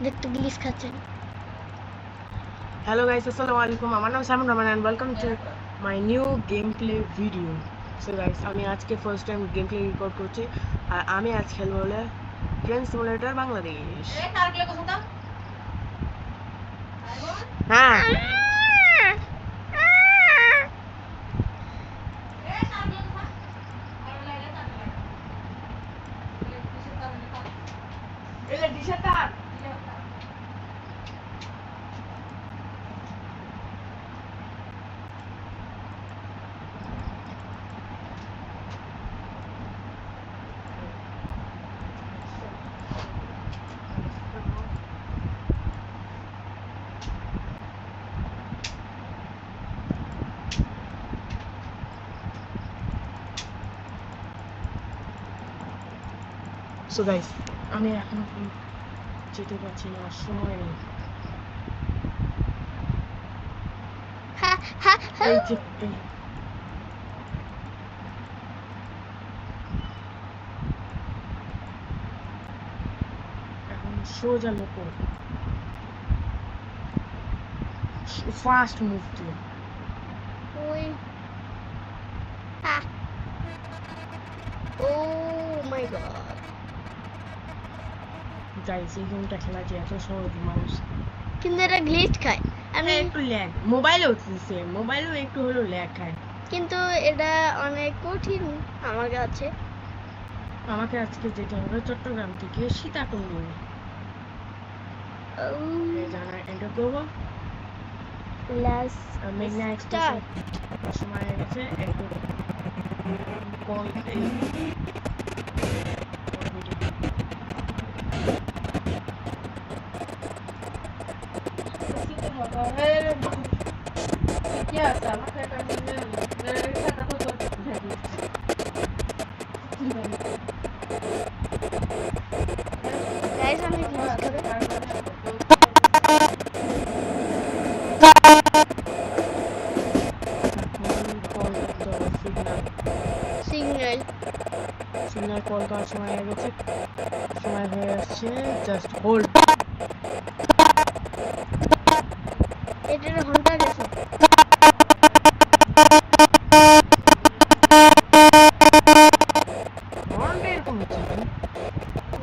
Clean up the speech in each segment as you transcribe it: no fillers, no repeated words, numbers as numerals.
দেখতে গ্লিচ খাচ্ছেন। Hello guys, assalamualaikum. আমার নাম Simon Rahman and welcome to my new gameplay video. So guys, আমি আজকে ফার্স্ট টাইম গেমপ্লে রেকর্ড করছি আর আমি আজ খেলবো হলো ট্রেন সিমুলেটর বাংলাদেশ। হ্যাঁ সো গাইস, আমি এখনো যেতে পারছি না, সময় নেই। এই যে এখন সোজা লোক ফাস্ট মুভ দিয়ে ওই ও মাই গড গাইস, এই গেমটা খেলা যে এত সহজ মানুষ, কিন্তু এটা গ্লিচ খায়। আমি একটু ল্যাগ মোবাইলেও দিচ্ছে, মোবাইলেও একটু হলেও ল্যাগ খায়, কিন্তু এটা অনেক কঠিন আমার কাছে। আমাকে আজকে যেতে হবে চট্টগ্রাম থেকে সীতাকুণ্ড। জানা এন্টার করবো মেঘনা এক্সপ্রেস সময় হয়ে গেছে। একটু কল গাইস আমি গ্লিচ খাবে সিগন্যাল কল করার সময় হয়ে গেছে, সময় হয়ে আসছে, জাস্ট হোল্ড। এটার ঘন্টা গেছে।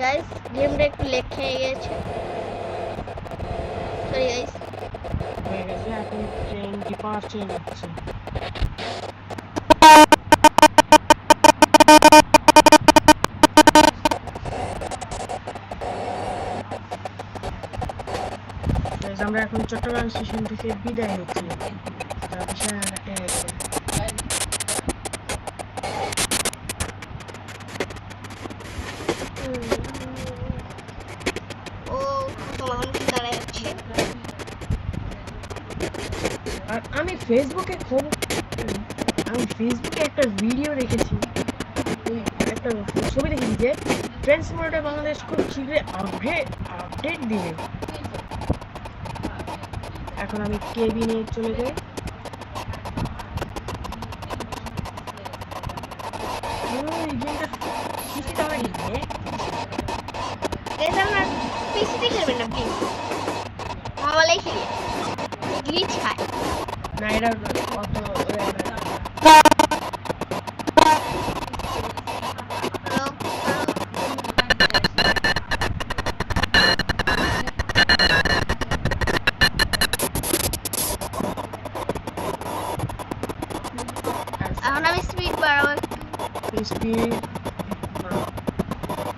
গাইস গেমটা একটু লেগ খেয়ে গেছে, সরি গাইস। হয়ে গেছে, এখন ট্রেন ডিপার্চার নিচ্ছে। আমরা এখন চট্টগ্রাম স্টেশন থেকে বিদায় হচ্ছি। ও তোমার দাঁড়ায় যাচ্ছে। আর আমি ফেসবুকে একটা ভিডিও দেখেছি, একটা ছবি দেখেছি যে ট্রেন সিমুলেটর বাংলাদেশ খুব শীঘ্রই আপডেট দিবে। এখন আমি কেবিনে চলে যাই। আমরা পিসিতে খেলবেন না প্লিজ, মোবাইলেই খেলি, গ্লিচ খায় না। এটা অত এখন আমি স্পিড বাড়াবো, স্পিড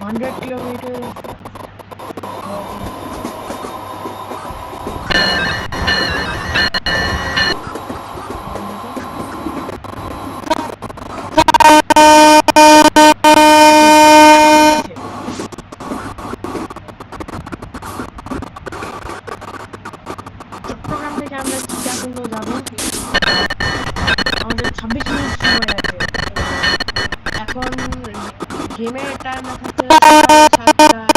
100 কিলোমিটার। চট্টগ্রাম থেকে আমরা সীতাকুণ্ড যাবো, আমাদের 26 মিনিট সময় আছে। এখন গেমের টাইম দেখাচ্ছে 7:30।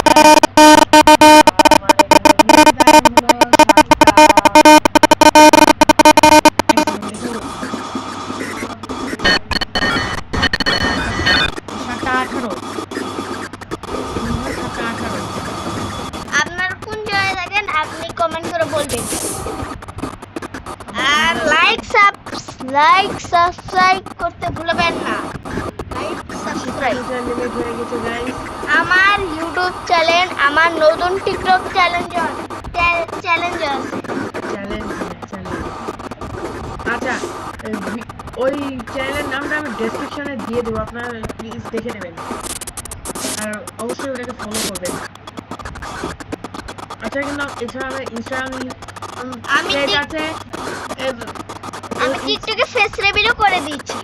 আপনার কোন জায়গায় বলবেন। আর লাইক সাবস্ক্রাইব করতে ভুলবেন না। Like subscribe. লিমিট হয়ে গেছে গাইস। আমার ইউটিউব চ্যানেল, আমার নতুন টিকটক চ্যালেঞ্জ আছে। চ্যালেঞ্জ আচ্ছা, ওই চ্যানেলের নামটা আমি ডেসক্রিপশনে দিয়ে দেবো, আপনারা প্লিজ দেখে নেবেন আর অবশ্যই ওটাকে ফলো করবেন। আচ্ছা, কিন্তু এছাড়া আমার ইনস্টাগ্রাম পেজ আছে, আমি টিকটকে ফেস রিভিলও করে দিচ্ছি।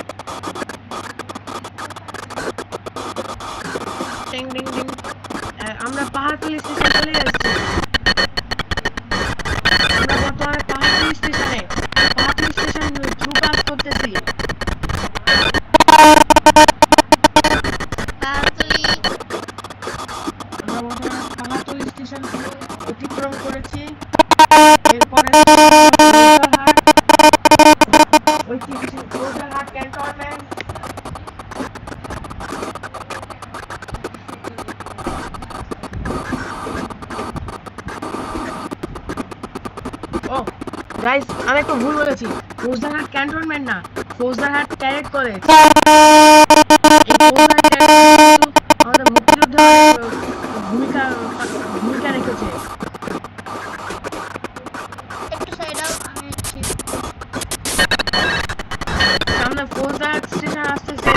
টিং টিং টিং। আমরা পাহাড়তলি স্টেশন চলে যাচ্ছি। আমরা বর্তমানে পাহাড়তলি স্টেশন থ্রু পাস করতেছি। আমরা বর্তমানে পাহাড়তলি স্টেশন অতিক্রম করেছি। এরপরে ঐতিহাসিক ক্যান্টনমেন্ট। ও গাইস, আমি একটু ভুল বলেছি, ফৌজদারহাট ক্যান্টনমেন্ট না, ফৌজদারহাট ক্যাডেট কলেজ। আমাদের মুক্তিযুদ্ধে ভূমিকা রেখেছে। সামনে ফৌজদারহাট স্টেশন আসতেছে।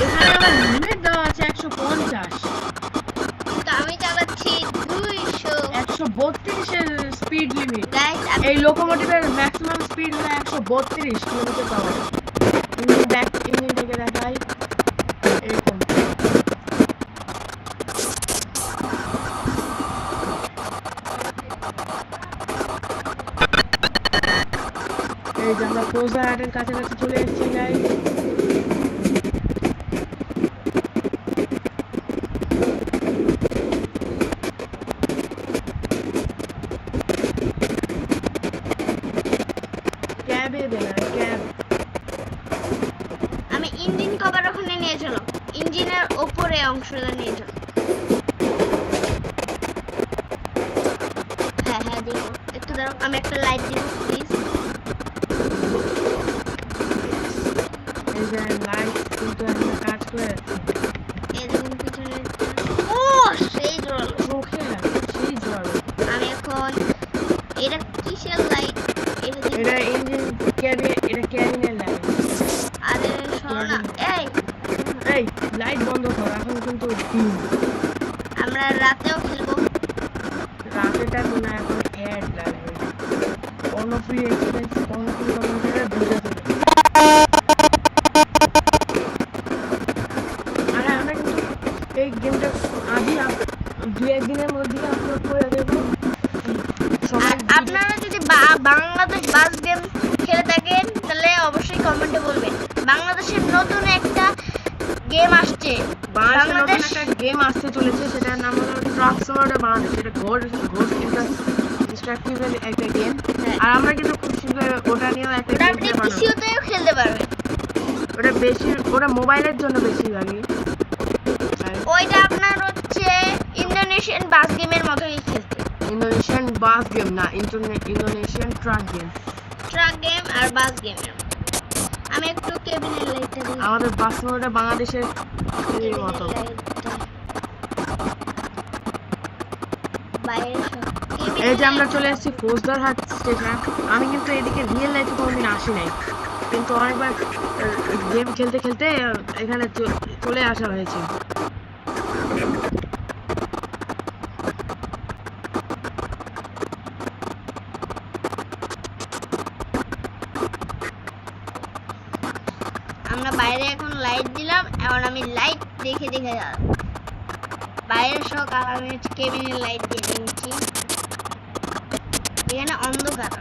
এখানে আমার লিমিট দেওয়া আছে 150। আমি চালাচ্ছি 132 এর স্পিড লিমিট। গাইস, এই লোকোমোটিভের ম্যাক্সিমাম স্পিড হলো 132 কিলোমিটার পার আওয়ার। ইঞ্জিন থেকে দেখাই এরকম। এই যে আমরা ফৌজদারহাটের কাছাকাছি চলে এসেছি গাইস। আমি ইঞ্জিন কভার ওখানে নিয়ে চলো, ইঞ্জিনের উপরে অংশটা নিয়ে চলো। হ্যাঁ দিব, একটু দাঁড়াও, আমি একটা লাইট দিব প্লিজ। এই যে লাইট কিন্তু এখন কাজ করে। এই দেখুন পিছনে। ও সেই জল, চোখে সেই জল। আমি এখন এটা কিসের লাইট? এটা ইঞ্জিন ক্যাবিনের লাইট। আরে শোনো না, এই লাইট বন্ধ কর, এখন কিন্তু আমরা রাতেও খেলবো। রাতেটা মনে হয় এখন অ্যাড লাগবে। কর্ণফুলী এক্সপ্রেস, কর্ণফুলী কর্ণফুলী বুঝে দেবে। আর আমরা কিন্তু এই গেমটা আজই 2-1 দিনের মধ্যে আপলোড করে দেবো। আপনারা যদি বাংলাদেশ বাস গেম খেলে থাকেন তাহলে অবশ্যই কমেন্টে বলবেন। বাংলাদেশের নতুন একটা গেম আসছে, বাংলাদেশ একটা গেম আসতে চলেছে, সেটার নাম হলো ট্রাক সিমুলেটর বাংলাদেশ। এটা ঘোস্ট ইন্টারেক্টিভ একটা গেম। আর আমরা কিন্তু খুব শীঘ্রই ওটা নিয়েও একটা গেম আপনি পিসিওতেও খেলতে পারবেন। ওটা মোবাইলের জন্য বেশিরভাগই। ওইটা আপনার হচ্ছে ইন্দোনেশিয়ান বাস গেমের মতোই খেলতে। ইন্দোনেশিয়ান বাস গেম না, ইন্দোনেশিয়ান ট্রাক গেম আর বাস গেমের। আমি একটু কেবিনের লাইটটা দিই। আমাদের বাস সিমুলেটর বাংলাদেশের মতো। এই যে আমরা চলে এসেছি ফৌজদারহাট স্টেশন। আমি কিন্তু এদিকে রিয়েল লাইফে কোনোদিন আসি নাই, কিন্তু অনেকবার গেম খেলতে খেলতে এখানে চলে আসা হয়েছে। আমরা বাইরে এখন লাইট দিলাম, এখন আমি লাইট দেখে যাব। বাইরের সব আমি কেবিনের লাইট দিয়ে দিচ্ছি। এখানে অন্ধকার।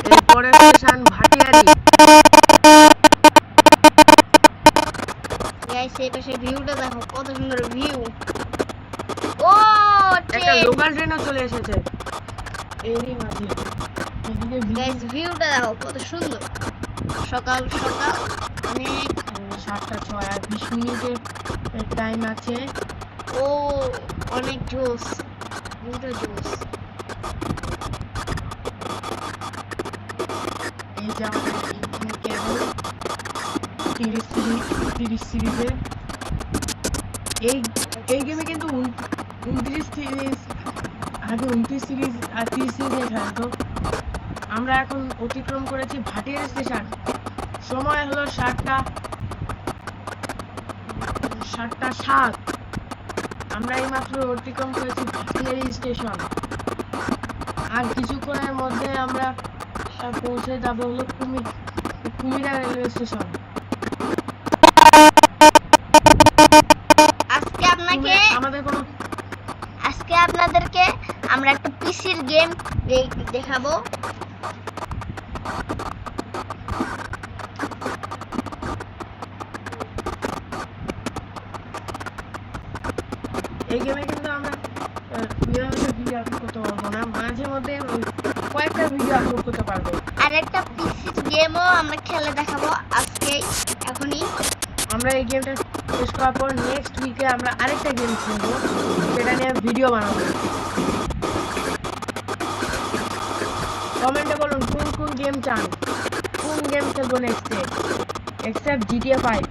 এরপরে স্টেশন ভাটিয়ারি। গাইস, এই পাশে ভিউটা দেখো, কত সুন্দর ভিউ। ও একটা লোকাল ট্রেনও চলে এসেছে এরই মাঝে। এদিকে গাইস ভিউটা দেখো কত সুন্দর, সকাল সকাল অনেক 7:06 টাইম আছে। ও অনেক জোস, ভিউটা জোস। এই যে আমাদের কেবল 30 সিরিজের এই গেমে কিন্তু 29 সিরিজ, আগে 29 সিরিজ আর 30 সিরিজে খেলতো। আমরা এখন অতিক্রম করেছি ভাটিয়ার স্টেশন। সময় হলো 7:07। আমরা এইমাত্র অতিক্রম করেছি ভাটিয়ার স্টেশন। আর কিছুক্ষণের মধ্যে আমরা পৌঁছে যাব হলো কুমিরা রেলওয়ে স্টেশন। আজকে আপনাদেরকে আমরা একটা পিসির গেম দেখাবো। এই গেমে কিন্তু আমরা ভিডিও আপলোড করতে পারবো না, মাঝে মধ্যে কয়েকটা ভিডিও আপলোড করতে পারবো। আর একটা পিসির গেমও আমরা খেলে দেখাবো আজকে, এখনই। আমরা এই গেমটা শেষ করার পর নেক্সট উইকে আমরা আরেকটা গেম খেলবো, সেটা নিয়ে ভিডিও বানাবো। কমেন্টে বলুন কোন কোন গেম চান, কোন গেম খেলবো নেক্সটে, এক্সেপ্ট GTA 5।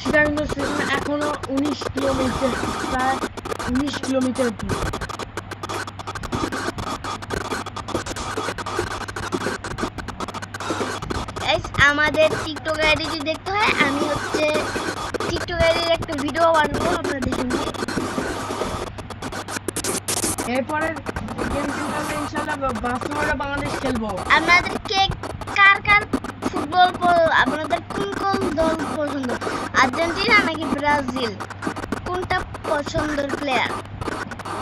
সীতাকুণ্ড স্টেশন এখনো 19 কিলোমিটার, প্রায় 19 কিলোমিটার দূর। আমাদের টিকটক আইডি যদি দেখতে হয়, আমি হচ্ছে টিকটক আইডির একটা ভিডিও বানাবো, আপনারা দেখুন। এরপরে গেম খেলতে ইনশাআল্লাহ বাংলাদেশ খেলবো। আপনাদেরকে কার কার আপনাদের কোন কোন দল পছন্দ, আর্জেন্টিনা নাকি ব্রাজিল, কোনটা পছন্দের প্লেয়ার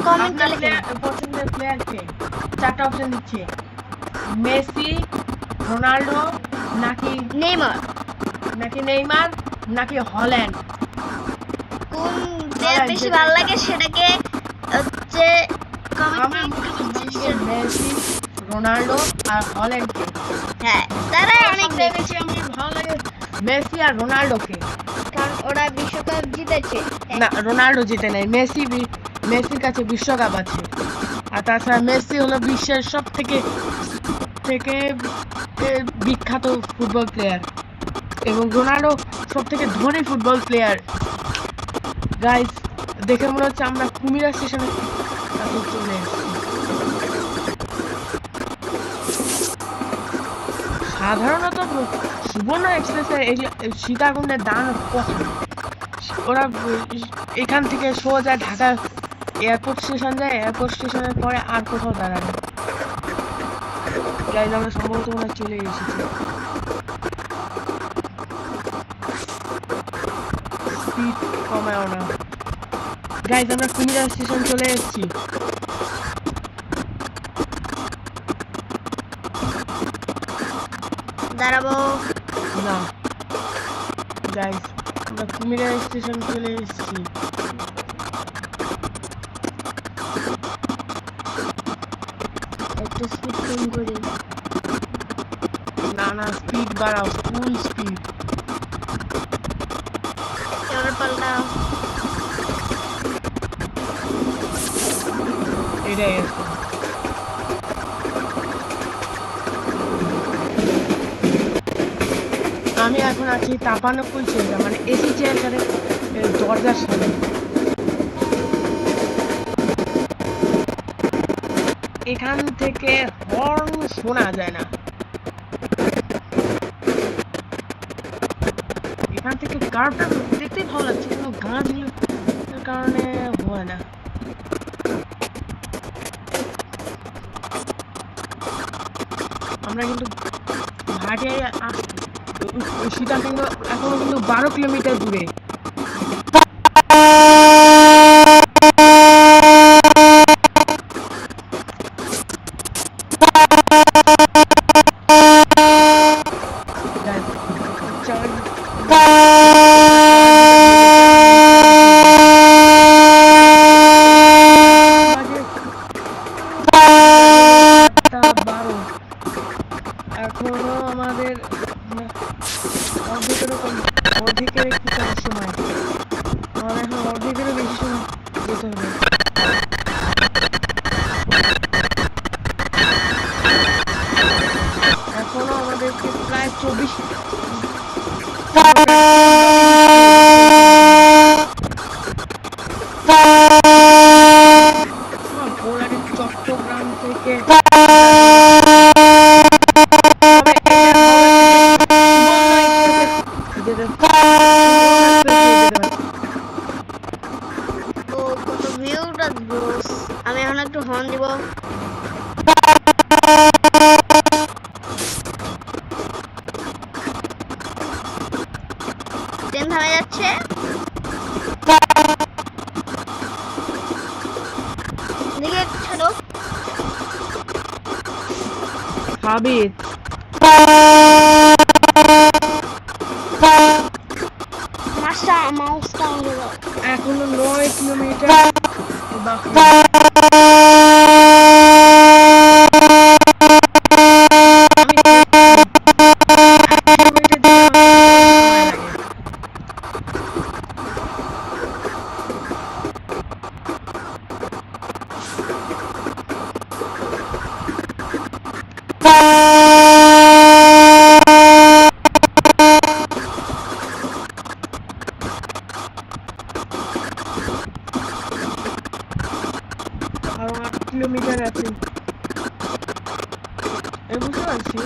কমেন্টে লিখুন। পছন্দের প্লেয়ার কে? চারটা অপশন দিচ্ছি, মেসি, রোনাল্ডো নাকি নেইমার, নাকি হল্যান্ড। কোন প্লেয়ার বেশি ভালো লাগে সেটাকে হচ্ছে কমেন্টে। মেসি, রোনাল্ডো আর হল্যান্ডকে, হ্যাঁ তারা অনেক বেশি আমার ভালো লাগে মেসি আর রোনাল্ডোকে, কারণ ওরা বিশ্বকাপ জিতেছে। না, রোনাল্ডো জিতে নাই, মেসির কাছে বিশ্বকাপ আছে। আর তাছাড়া মেসি হলো বিশ্বের সব থেকে বিখ্যাত ফুটবল প্লেয়ার এবং রোনাল্ডো সব থেকে ধনী ফুটবল প্লেয়ার। গাইস, দেখে মনে হচ্ছে আমরা কুমিরা স্টেশনে চলে এসেছি। সাধারণত সুবর্ণ এক্সপ্রেসের সীতাকুণ্ডের দাম কত? ওরা এখান থেকে সোজা ঢাকা এয়ারপোর্ট স্টেশন যায়, এয়ারপোর্ট স্টেশনের পরে আর কোথাও দাঁড়ায় না। গাইজ, আমরা সম্ভবত ওরা চলে এসেছি। স্পিড কমায়ও না। গাইজ, আমরা কুমিরা স্টেশন চলে এসেছি। দাঁড়াবো না গাইজ, আমরা কুমিরা স্টেশন চলে এসেছি। একটু স্পিড কম করি। না, স্পিড বাড়াও, ফুল স্পিড। এবার পাল্টাও। এটাই আছে। আমি এখন আছি 53 চেয়ার, মানে এসি চেয়ার এই দরজার সামনে। এখান থেকে হর্ন শোনা যায় না, এখান থেকে কার্ভটা দেখতেই ভালো লাগছে, কিন্তু গাছগুলোর কারণে হয় না। আমরা কিন্তু ভাটিয়ায় সেটা কিন্তু এখনো কিন্তু 12 কিলোমিটার দূরে। এখনো আমাদের অর্ধেকের একটু কম সময়, আমাদের এখন অর্ধেকেরও বেশি সময় যেতে হবে। এখনো আমাদেরকে প্রায় 24 চট্টগ্রাম থেকে ও কত ভিউটা ব্রোস। আমি এখন একটু হর্ন দিব। ট্রেন থামে যাচ্ছে। দিকে ছাড়ো। হাবিব মাউসটা হয়ে যাও। এখনো 9 কিলোমিটার বাকি। আরো 8 কিলোমিটার আছে, বুঝতে পারছি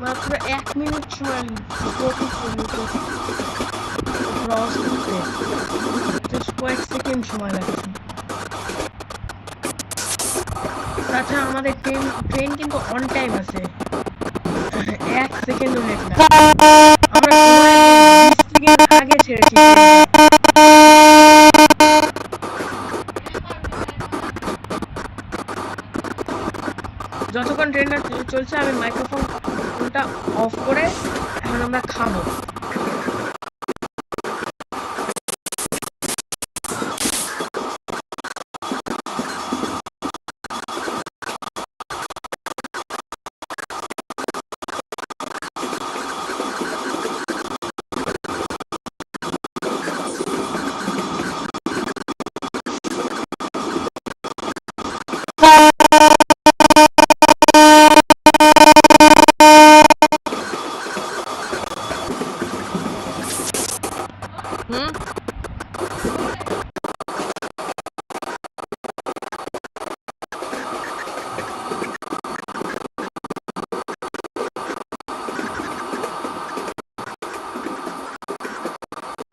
মাত্র 1 মিনিট সময় প্রতি কিলোমিটার ক্রস করতে জাস্ট কয়েক সেকেন্ড সময় লাগছে। তাছাড়া আমাদের ট্রেন কিন্তু অন টাইম আছে, 1 সেকেন্ডও লেট না। আমরা 20 সেকেন্ড আগে ছেড়েছি। যতক্ষণ ট্রেনটা চলছে আমি মাইক্রোফোনটা অফ করে এখন আমরা খাবো। হুম